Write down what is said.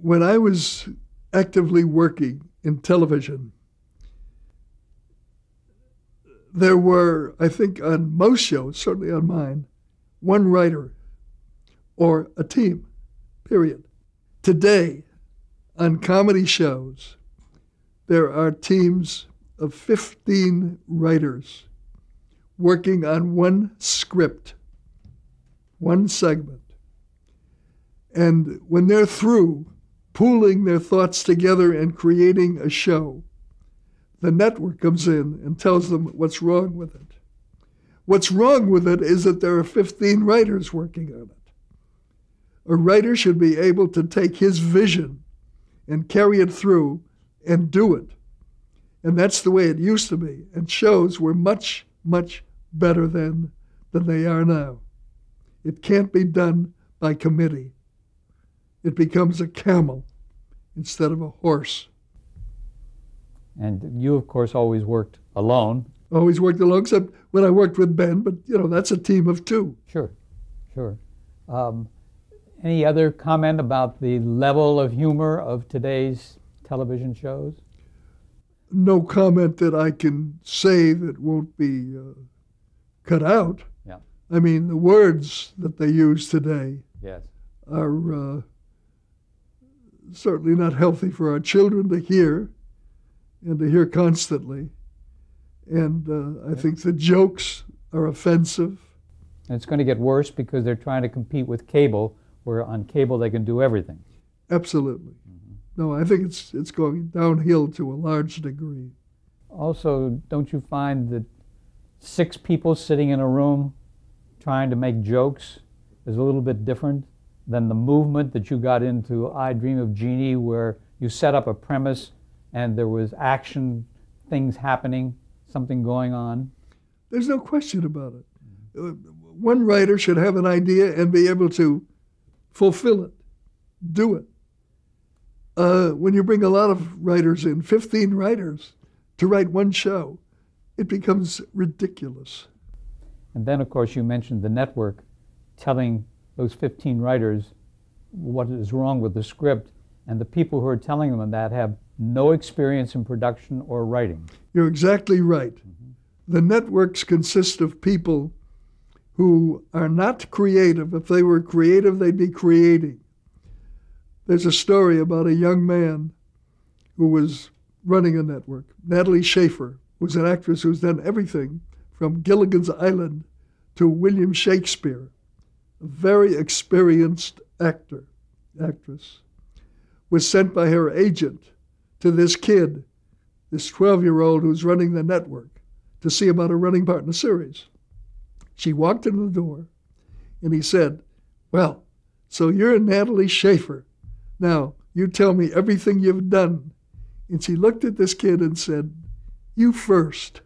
When I was actively working in television, there were, I think on most shows, certainly on mine, one writer or a team, period. Today, on comedy shows, there are teams of 15 writers working on one script, one segment. And when they're through pooling their thoughts together and creating a show, the network comes in and tells them what's wrong with it. What's wrong with it is that there are 15 writers working on it. A writer should be able to take his vision and carry it through and do it. And that's the way it used to be. And shows were much, much better then than they are now. It can't be done by committee. It becomes a camel instead of a horse. And you, of course, always worked alone. Always worked alone, except when I worked with Ben, but, that's a team of two. Sure, sure. Any other comment about the level of humor of today's television shows? No comment that I can say that won't be cut out. Yeah. I mean, the words that they use today yes. are certainly not healthy for our children to hear, and to hear constantly. And I think the jokes are offensive. And it's going to get worse because they're trying to compete with cable, where on cable they can do everything. Absolutely. No, I think it's going downhill to a large degree. Also, don't you find that 6 people sitting in a room trying to make jokes is a little bit different than the movement that you got into I Dream of Jeannie, where you set up a premise and there was action, things happening, something going on? There's no question about it. One writer should have an idea and be able to fulfill it, do it. When you bring a lot of writers in, 15 writers, to write one show, it becomes ridiculous. And then, of course, you mentioned the network telling those 15 writers what is wrong with the script, and the people who are telling them that have no experience in production or writing. You're exactly right. The networks consist of people who are not creative. If they were creative, they'd be creating. There's a story about a young man who was running a network. Natalie Schaefer was an actress who's done everything from Gilligan's Island to William Shakespeare. A very experienced actress, was sent by her agent to this kid, this 12-year-old who's running the network, to see about a running part in the series. She walked in the door, and he said, "Well, so you're Natalie Schaefer. Now, you tell me everything you've done." And she looked at this kid and said, "You first."